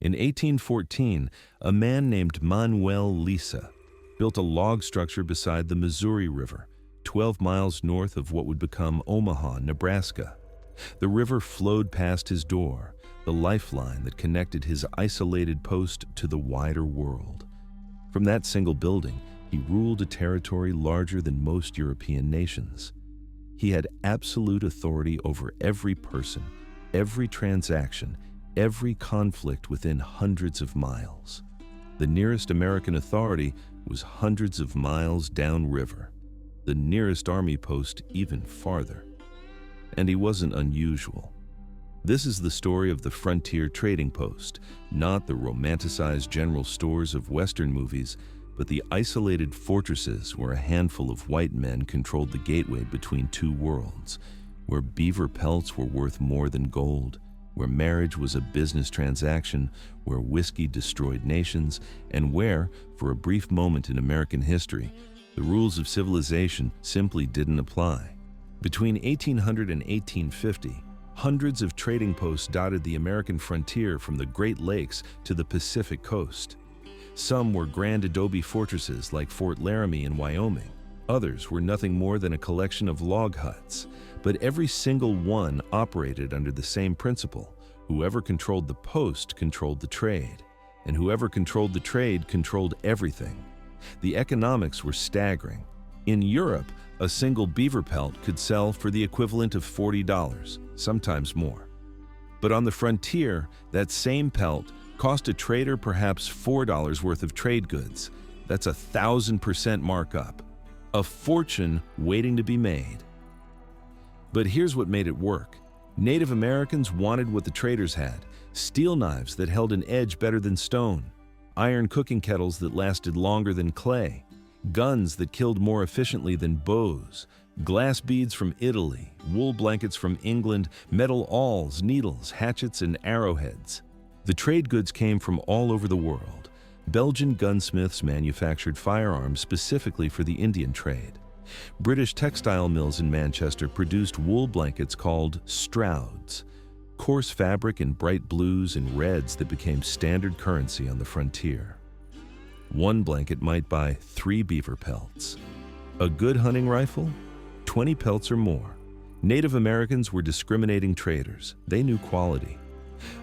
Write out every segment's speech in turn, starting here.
In 1814, a man named Manuel Lisa built a log structure beside the Missouri River, 12 miles north of what would become Omaha, Nebraska. The river flowed past his door, the lifeline that connected his isolated post to the wider world. From that single building, he ruled a territory larger than most European nations. He had absolute authority over every person, every transaction, every conflict within hundreds of miles. The nearest American authority was hundreds of miles downriver, the nearest army post even farther. And he wasn't unusual. This is the story of the frontier trading post, not the romanticized general stores of Western movies, but the isolated fortresses where a handful of white men controlled the gateway between two worlds, where beaver pelts were worth more than gold, where marriage was a business transaction, where whiskey destroyed nations, and where, for a brief moment in American history, the rules of civilization simply didn't apply. Between 1800 and 1850, hundreds of trading posts dotted the American frontier from the Great Lakes to the Pacific coast. Some were grand adobe fortresses like Fort Laramie in Wyoming. Others were nothing more than a collection of log huts. But every single one operated under the same principle. Whoever controlled the post controlled the trade, and whoever controlled the trade controlled everything. The economics were staggering. In Europe, a single beaver pelt could sell for the equivalent of $40, sometimes more. But on the frontier, that same pelt cost a trader perhaps $4 worth of trade goods. That's 1,000% markup. A fortune waiting to be made. But here's what made it work. Native Americans wanted what the traders had: steel knives that held an edge better than stone, iron cooking kettles that lasted longer than clay, guns that killed more efficiently than bows, glass beads from Italy, wool blankets from England, metal awls, needles, hatchets, and arrowheads. The trade goods came from all over the world. Belgian gunsmiths manufactured firearms specifically for the Indian trade. British textile mills in Manchester produced wool blankets called Strouds, coarse fabric in bright blues and reds that became standard currency on the frontier. One blanket might buy 3 beaver pelts. A good hunting rifle? 20 pelts or more. Native Americans were discriminating traders. They knew quality.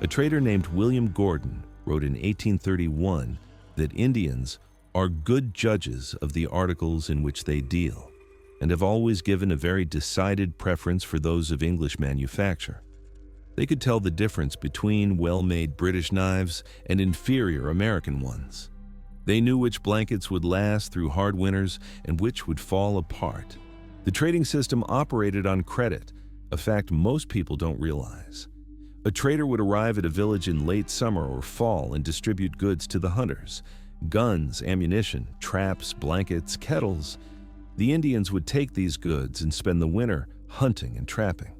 A trader named William Gordon wrote in 1831 that Indians are good judges of the articles in which they deal, and have always given a very decided preference for those of English manufacture. They could tell the difference between well-made British knives and inferior American ones. They knew which blankets would last through hard winters and which would fall apart. The trading system operated on credit, a fact most people don't realize. A trader would arrive at a village in late summer or fall and distribute goods to the hunters: guns, ammunition, traps, blankets, kettles. The Indians would take these goods and spend the winter hunting and trapping.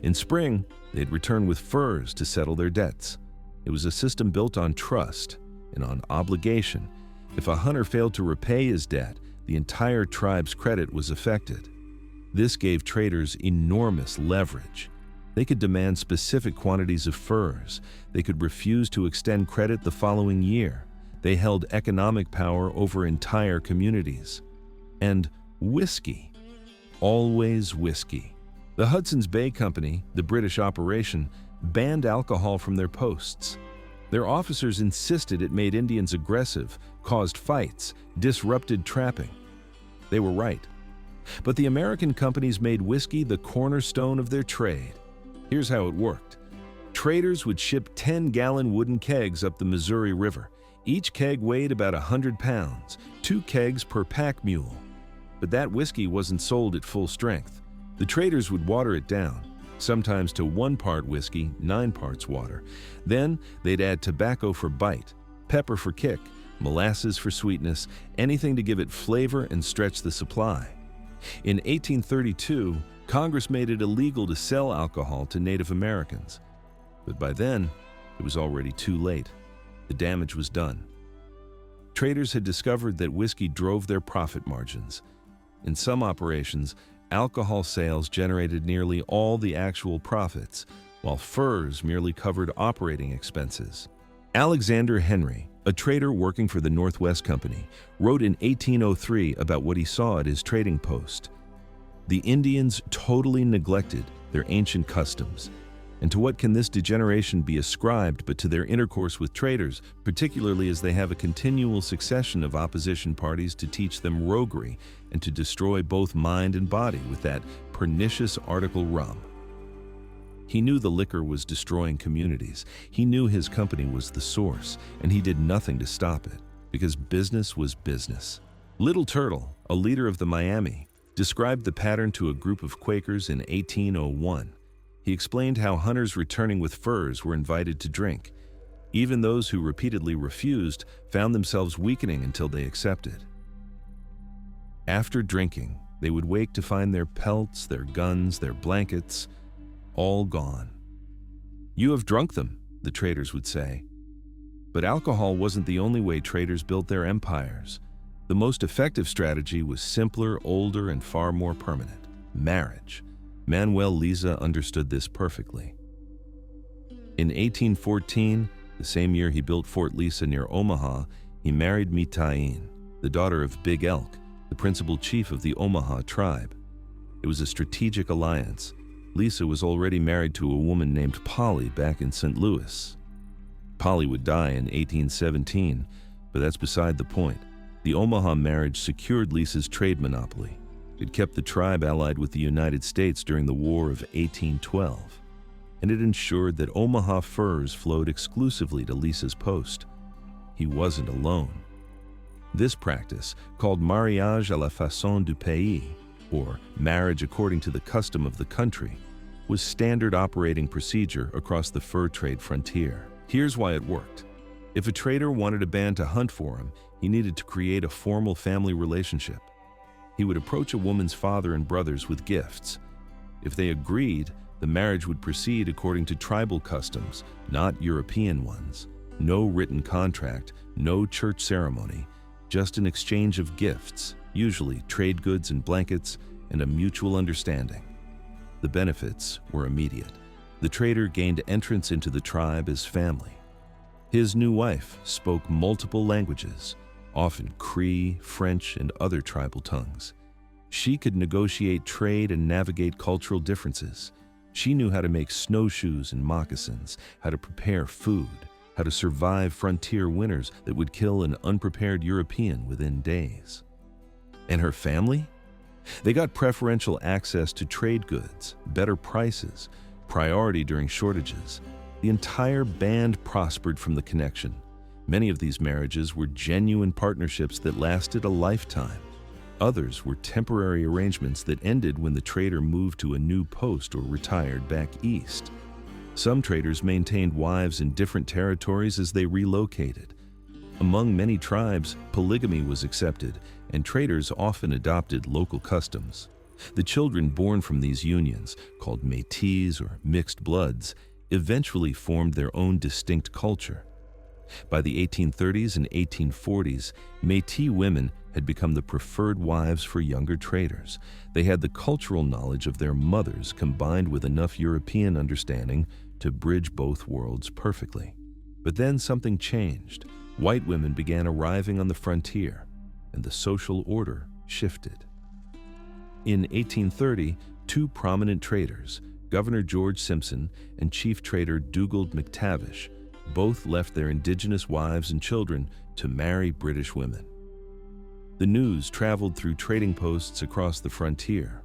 In spring, they'd return with furs to settle their debts. It was a system built on trust and on obligation. If a hunter failed to repay his debt, the entire tribe's credit was affected. This gave traders enormous leverage. They could demand specific quantities of furs. They could refuse to extend credit the following year. They held economic power over entire communities. And whiskey. Always whiskey. The Hudson's Bay Company, the British operation, banned alcohol from their posts. Their officers insisted it made Indians aggressive, caused fights, disrupted trapping. They were right. But the American companies made whiskey the cornerstone of their trade. Here's how it worked. Traders would ship 10-gallon wooden kegs up the Missouri River. Each keg weighed about 100 pounds, 2 kegs per pack mule. But that whiskey wasn't sold at full strength. The traders would water it down, sometimes to 1 part whiskey, 9 parts water. Then they'd add tobacco for bite, pepper for kick, molasses for sweetness, anything to give it flavor and stretch the supply. In 1832, Congress made it illegal to sell alcohol to Native Americans. But by then, it was already too late. The damage was done. Traders had discovered that whiskey drove their profit margins. In some operations, alcohol sales generated nearly all the actual profits, while furs merely covered operating expenses. Alexander Henry, a trader working for the Northwest Company, wrote in 1803 about what he saw at his trading post. The Indians totally neglected their ancient customs. And to what can this degeneration be ascribed but to their intercourse with traders, particularly as they have a continual succession of opposition parties to teach them roguery and to destroy both mind and body with that pernicious article rum. He knew the liquor was destroying communities. He knew his company was the source, and he did nothing to stop it, because business was business. Little Turtle, a leader of the Miami, described the pattern to a group of Quakers in 1801. He explained how hunters returning with furs were invited to drink. Even those who repeatedly refused found themselves weakening until they accepted. After drinking, they would wake to find their pelts, their guns, their blankets, all gone. "You have drunk them," the traders would say. But alcohol wasn't the only way traders built their empires. The most effective strategy was simpler, older, and far more permanent: marriage. Manuel Lisa understood this perfectly. In 1814, the same year he built Fort Lisa near Omaha, he married Mitain, the daughter of Big Elk, the principal chief of the Omaha tribe. It was a strategic alliance. Lisa was already married to a woman named Polly back in St. Louis. Polly would die in 1817, but that's beside the point. The Omaha marriage secured Lisa's trade monopoly. It kept the tribe allied with the United States during the War of 1812, and it ensured that Omaha furs flowed exclusively to Lisa's post. He wasn't alone. This practice, called mariage à la façon du pays, or marriage according to the custom of the country, was standard operating procedure across the fur trade frontier. Here's why it worked. If a trader wanted a band to hunt for him, he needed to create a formal family relationship. He would approach a woman's father and brothers with gifts. If they agreed, the marriage would proceed according to tribal customs, not European ones. No written contract, no church ceremony, just an exchange of gifts, usually trade goods and blankets, and a mutual understanding. The benefits were immediate. The trader gained entrance into the tribe as family. His new wife spoke multiple languages, often Cree, French, and other tribal tongues. She could negotiate trade and navigate cultural differences. She knew how to make snowshoes and moccasins, how to prepare food, how to survive frontier winters that would kill an unprepared European within days. And her family? They got preferential access to trade goods, better prices, priority during shortages. The entire band prospered from the connection. Many of these marriages were genuine partnerships that lasted a lifetime. Others were temporary arrangements that ended when the trader moved to a new post or retired back east. Some traders maintained wives in different territories as they relocated. Among many tribes, polygamy was accepted, and traders often adopted local customs. The children born from these unions, called métis or mixed bloods, eventually formed their own distinct culture. By the 1830s and 1840s, Métis women had become the preferred wives for younger traders. They had the cultural knowledge of their mothers combined with enough European understanding to bridge both worlds perfectly. But then something changed. White women began arriving on the frontier, and the social order shifted. In 1830, two prominent traders, Governor George Simpson and Chief Trader Dugald McTavish, both left their indigenous wives and children to marry British women. The news traveled through trading posts across the frontier.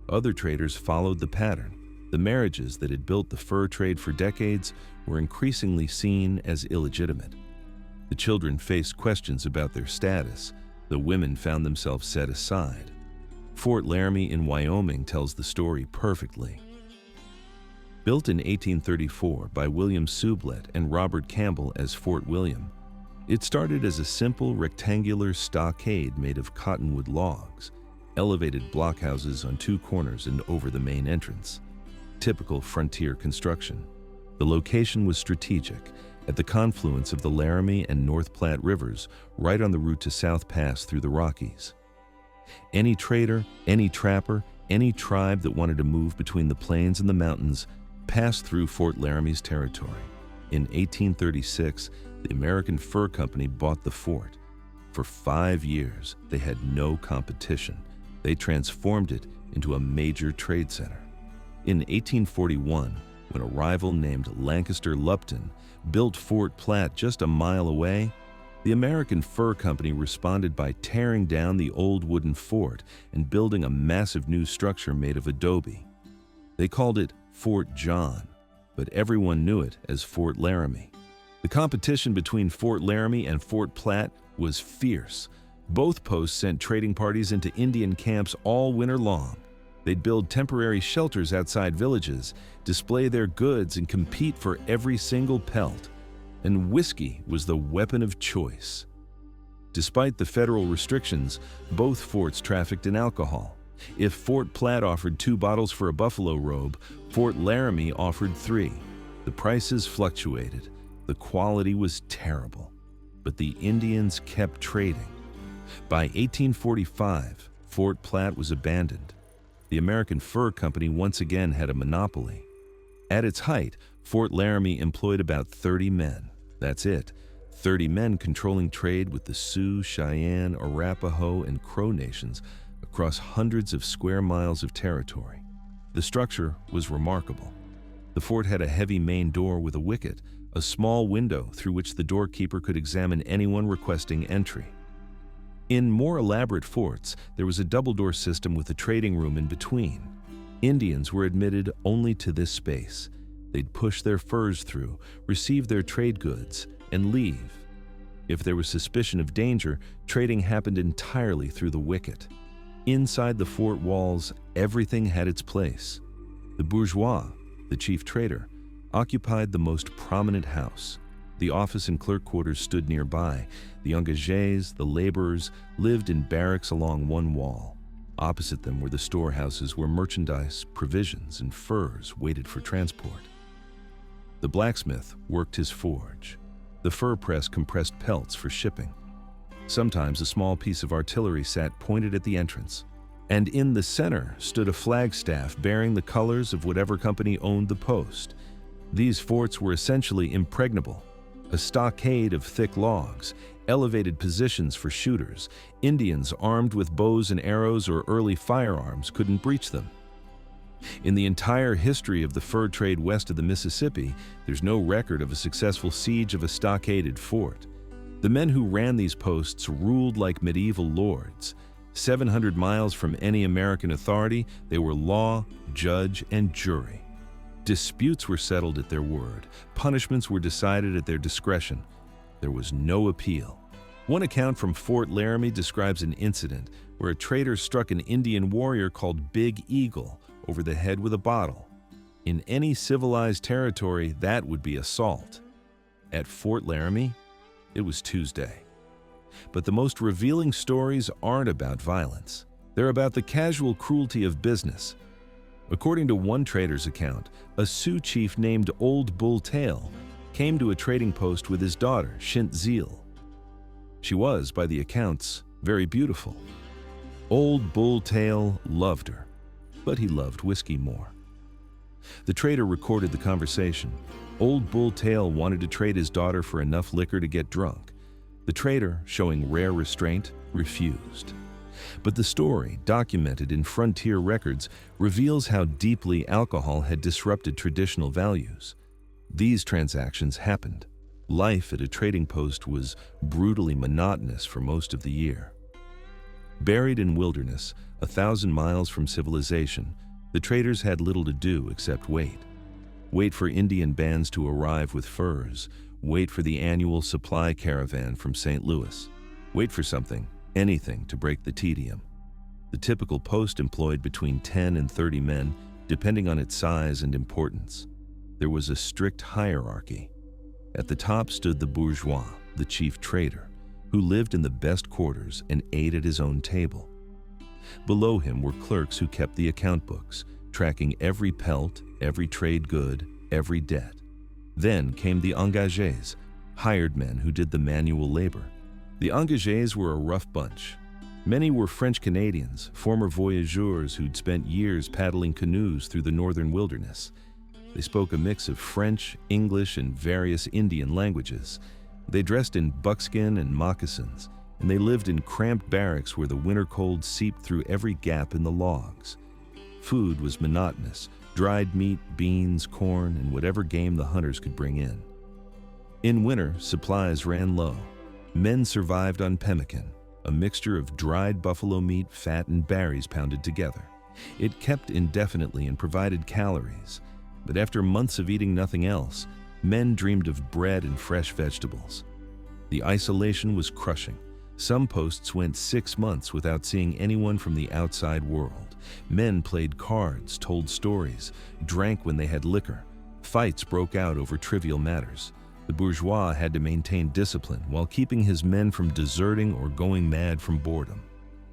Other traders followed the pattern. The marriages that had built the fur trade for decades were increasingly seen as illegitimate. The children faced questions about their status. The women found themselves set aside. Fort Laramie in Wyoming tells the story perfectly. Built in 1834 by William Sublette and Robert Campbell as Fort William, it started as a simple rectangular stockade made of cottonwood logs, elevated blockhouses on two corners and over the main entrance. Typical frontier construction. The location was strategic, at the confluence of the Laramie and North Platte rivers, right on the route to South Pass through the Rockies. Any trader, any trapper, any tribe that wanted to move between the plains and the mountains passed through Fort Laramie's territory. In 1836, the American Fur Company bought the fort. For 5 years, they had no competition. They transformed it into a major trade center. In 1841, when a rival named Lancaster Lupton built Fort Platt just a mile away, the American Fur Company responded by tearing down the old wooden fort and building a massive new structure made of adobe. They called it Fort John, but everyone knew it as Fort Laramie. The competition between Fort Laramie and Fort Platt was fierce. Both posts sent trading parties into Indian camps all winter long. They'd build temporary shelters outside villages, display their goods, and compete for every single pelt. And whiskey was the weapon of choice. Despite the federal restrictions, both forts trafficked in alcohol. If Fort Platt offered 2 bottles for a buffalo robe, Fort Laramie offered 3. The prices fluctuated. The quality was terrible. But the Indians kept trading. By 1845, Fort Platt was abandoned. The American Fur Company once again had a monopoly. At its height, Fort Laramie employed about 30 men. That's it, 30 men controlling trade with the Sioux, Cheyenne, Arapaho, and Crow nations across hundreds of square miles of territory. The structure was remarkable. The fort had a heavy main door with a wicket, a small window through which the doorkeeper could examine anyone requesting entry. In more elaborate forts, there was a double-door system with a trading room in between. Indians were admitted only to this space. They'd push their furs through, receive their trade goods, and leave. If there was suspicion of danger, trading happened entirely through the wicket. Inside the fort walls, everything had its place. The bourgeois, the chief trader, occupied the most prominent house. The office and clerk quarters stood nearby. The engagés, the laborers, lived in barracks along one wall. Opposite them were the storehouses where merchandise, provisions, and furs waited for transport. The blacksmith worked his forge. The fur press compressed pelts for shipping. Sometimes a small piece of artillery sat pointed at the entrance. And in the center stood a flagstaff bearing the colors of whatever company owned the post. These forts were essentially impregnable. A stockade of thick logs, elevated positions for shooters. Indians armed with bows and arrows or early firearms couldn't breach them. In the entire history of the fur trade west of the Mississippi, there's no record of a successful siege of a stockaded fort. The men who ran these posts ruled like medieval lords. 700 miles from any American authority, they were law, judge, and jury. Disputes were settled at their word. Punishments were decided at their discretion. There was no appeal. One account from Fort Laramie describes an incident where a trader struck an Indian warrior called Big Eagle over the head with a bottle. In any civilized territory, that would be assault. At Fort Laramie, it was Tuesday. But the most revealing stories aren't about violence. They're about the casual cruelty of business. According to one trader's account, a Sioux chief named Old Bull Tail came to a trading post with his daughter, Shint Zeal. She was, by the accounts, very beautiful. Old Bull Tail loved her, but he loved whiskey more. The trader recorded the conversation. Old Bull Tail wanted to trade his daughter for enough liquor to get drunk. The trader, showing rare restraint, refused. But the story, documented in frontier records, reveals how deeply alcohol had disrupted traditional values. These transactions happened. Life at a trading post was brutally monotonous for most of the year. Buried in wilderness, 1,000 miles from civilization, the traders had little to do except wait. Wait for Indian bands to arrive with furs. Wait for the annual supply caravan from St. Louis. Wait for something, anything, to break the tedium. The typical post employed between 10 and 30 men, depending on its size and importance. There was a strict hierarchy. At the top stood the bourgeois, the chief trader, who lived in the best quarters and ate at his own table. Below him were clerks who kept the account books, tracking every pelt, every trade good, every debt. Then came the engagés, hired men who did the manual labor. The engagés were a rough bunch. Many were French Canadians, former voyageurs who'd spent years paddling canoes through the northern wilderness. They spoke a mix of French, English, and various Indian languages. They dressed in buckskin and moccasins, and they lived in cramped barracks where the winter cold seeped through every gap in the logs. Food was monotonous: dried meat, beans, corn, and whatever game the hunters could bring in. In winter, supplies ran low. Men survived on pemmican, a mixture of dried buffalo meat, fat, and berries pounded together. It kept indefinitely and provided calories, but after months of eating nothing else, men dreamed of bread and fresh vegetables. The isolation was crushing. Some posts went 6 months without seeing anyone from the outside world. Men played cards, told stories, drank when they had liquor. Fights broke out over trivial matters. The bourgeois had to maintain discipline while keeping his men from deserting or going mad from boredom.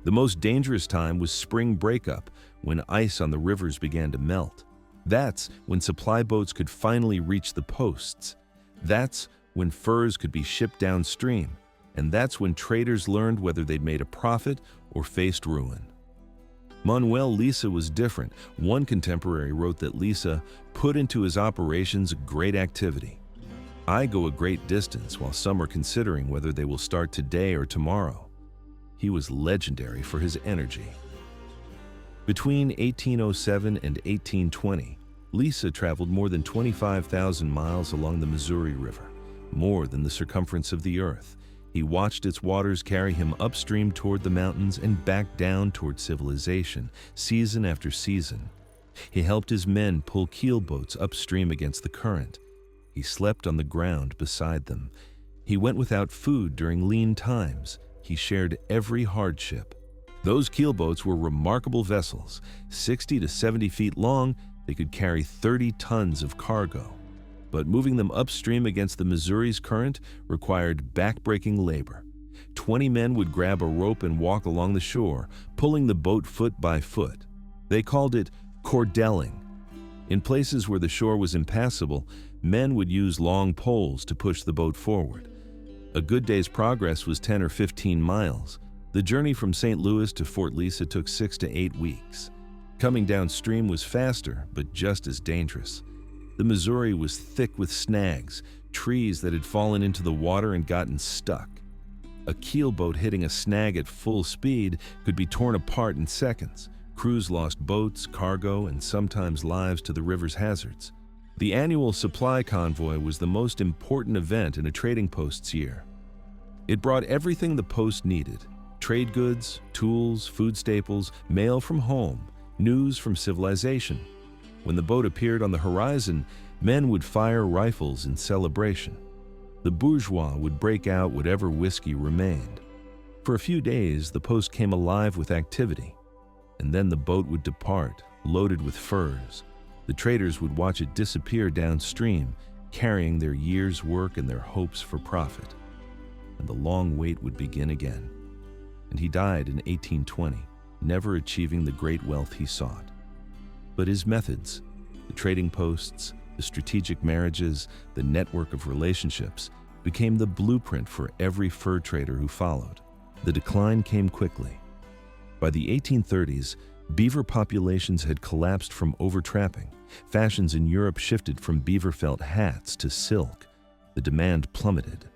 The most dangerous time was spring breakup, when ice on the rivers began to melt. That's when supply boats could finally reach the posts. That's when furs could be shipped downstream. And that's when traders learned whether they'd made a profit or faced ruin. Manuel Lisa was different. One contemporary wrote that Lisa put into his operations a great activity. I go a great distance while some are considering whether they will start today or tomorrow. He was legendary for his energy. Between 1807 and 1820, Lisa traveled more than 25,000 miles along the Missouri River, more than the circumference of the earth. He watched its waters carry him upstream toward the mountains and back down toward civilization, season after season. He helped his men pull keelboats upstream against the current. He slept on the ground beside them. He went without food during lean times. He shared every hardship. Those keelboats were remarkable vessels. 60 to 70 feet long, they could carry 30 tons of cargo. But moving them upstream against the Missouri's current required back-breaking labor. 20 men would grab a rope and walk along the shore, pulling the boat foot by foot. They called it cordelling. In places where the shore was impassable, men would use long poles to push the boat forward. A good day's progress was 10 or 15 miles. The journey from St. Louis to Fort Lisa took 6 to 8 weeks. Coming downstream was faster, but just as dangerous. The Missouri was thick with snags, trees that had fallen into the water and gotten stuck. A keelboat hitting a snag at full speed could be torn apart in seconds. Crews lost boats, cargo, and sometimes lives to the river's hazards. The annual supply convoy was the most important event in a trading post's year. It brought everything the post needed: trade goods, tools, food staples, mail from home, news from civilization. When the boat appeared on the horizon, men would fire rifles in celebration. The bourgeois would break out whatever whiskey remained. For a few days, the post came alive with activity, and then the boat would depart, loaded with furs. The traders would watch it disappear downstream, carrying their year's work and their hopes for profit. And the long wait would begin again. And he died in 1820, never achieving the great wealth he sought. But his methods, the trading posts, the strategic marriages, the network of relationships, became the blueprint for every fur trader who followed. The decline came quickly. By the 1830s, beaver populations had collapsed from overtrapping. Fashions in Europe shifted from beaver felt hats to silk. The demand plummeted.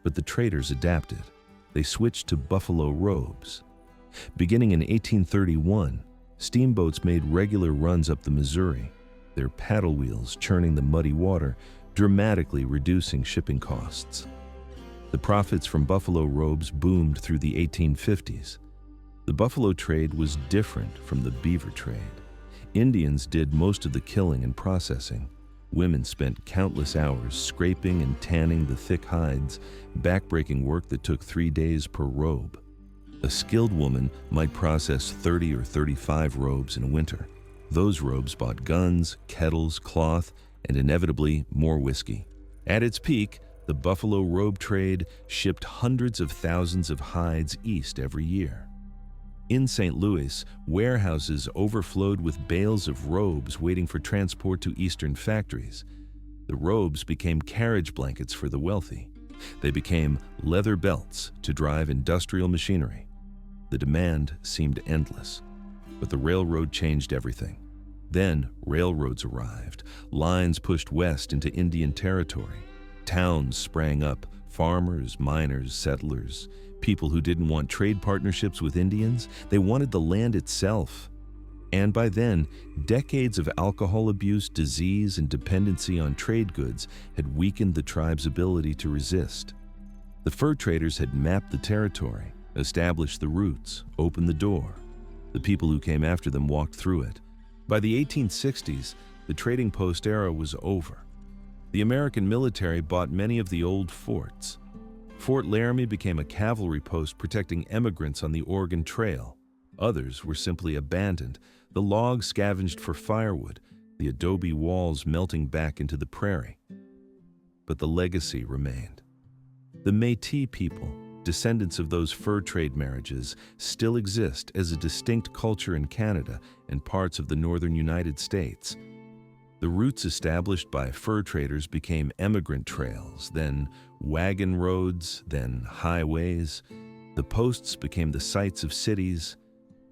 But the traders adapted. They switched to buffalo robes. Beginning in 1831, steamboats made regular runs up the Missouri, their paddle wheels churning the muddy water, dramatically reducing shipping costs. The profits from buffalo robes boomed through the 1850s. The buffalo trade was different from the beaver trade. Indians did most of the killing and processing. Women spent countless hours scraping and tanning the thick hides, backbreaking work that took 3 days per robe. A skilled woman might process 30 or 35 robes in winter. Those robes bought guns, kettles, cloth, and inevitably more whiskey. At its peak, the buffalo robe trade shipped hundreds of thousands of hides east every year. In St. Louis, warehouses overflowed with bales of robes waiting for transport to eastern factories. The robes became carriage blankets for the wealthy. They became leather belts to drive industrial machinery. The demand seemed endless, but the railroad changed everything. Then railroads arrived, lines pushed west into Indian territory. Towns sprang up, farmers, miners, settlers, people who didn't want trade partnerships with Indians, they wanted the land itself. And by then, decades of alcohol abuse, disease, and dependency on trade goods had weakened the tribe's ability to resist. The fur traders had mapped the territory, established the routes, opened the door. The people who came after them walked through it. By the 1860s, the trading post era was over. The American military bought many of the old forts. Fort Laramie became a cavalry post protecting emigrants on the Oregon Trail. Others were simply abandoned, the logs scavenged for firewood, the adobe walls melting back into the prairie. But the legacy remained. The Métis people, descendants of those fur trade marriages, still exist as a distinct culture in Canada and parts of the northern United States. The routes established by fur traders became emigrant trails, then wagon roads, then highways. The posts became the sites of cities,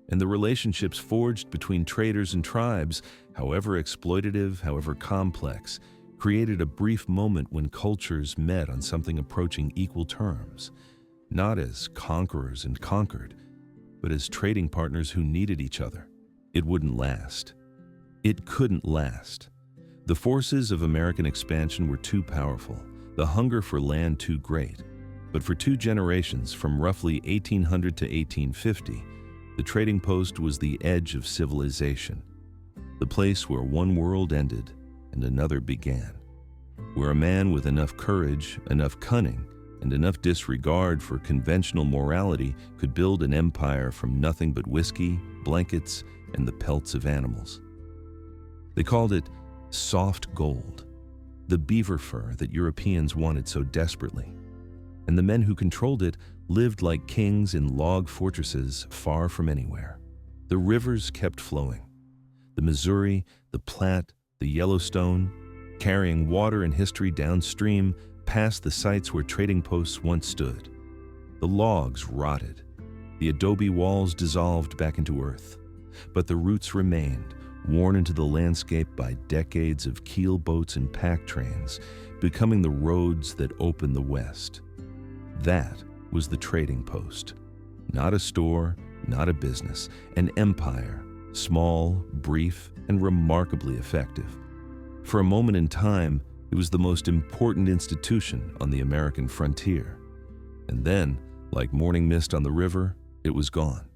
and the relationships forged between traders and tribes, however exploitative, however complex, created a brief moment when cultures met on something approaching equal terms, not as conquerors and conquered, but as trading partners who needed each other. It wouldn't last. It couldn't last. The forces of American expansion were too powerful, the hunger for land too great. But for 2 generations, from roughly 1800 to 1850, the trading post was the edge of civilization, the place where one world ended and another began, where a man with enough courage, enough cunning, and enough disregard for conventional morality could build an empire from nothing but whiskey, blankets, and the pelts of animals. They called it soft gold, the beaver fur that Europeans wanted so desperately. And the men who controlled it lived like kings in log fortresses far from anywhere. The rivers kept flowing. The Missouri, the Platte, the Yellowstone, carrying water and history downstream past the sites where trading posts once stood. The logs rotted. The adobe walls dissolved back into earth. But the roots remained, worn into the landscape by decades of keel boats and pack trains, becoming the roads that opened the West. That was the trading post. Not a store, not a business, an empire, small, brief, and remarkably effective. For a moment in time, it was the most important institution on the American frontier. And then, like morning mist on the river, it was gone.